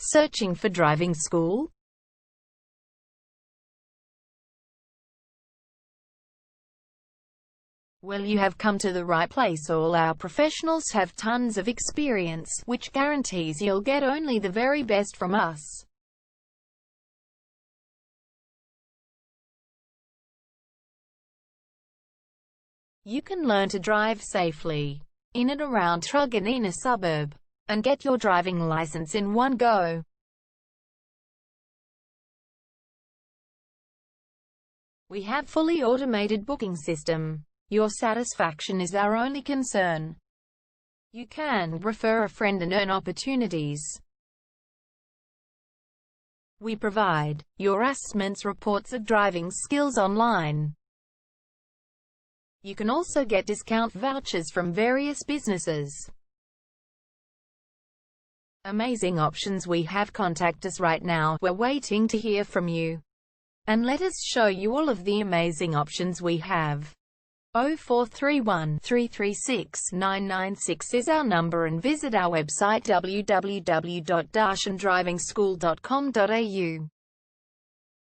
Searching for driving school? Well, you have come to the right place. All our professionals have tons of experience, which guarantees you'll get only the very best from us. You can learn to drive safely in and around Truganina suburb and get your driving license in one go. We have fully automated booking system. Your satisfaction is our only concern. You can refer a friend and earn opportunities. We provide your assessments reports of driving skills online. You can also get discount vouchers from various businesses. Amazing options we have. Contact us right now. We're waiting to hear from you. And let us show you all of the amazing options we have. 0431 336 996 is our number, and visit our website www.darshandrivingschool.com.au.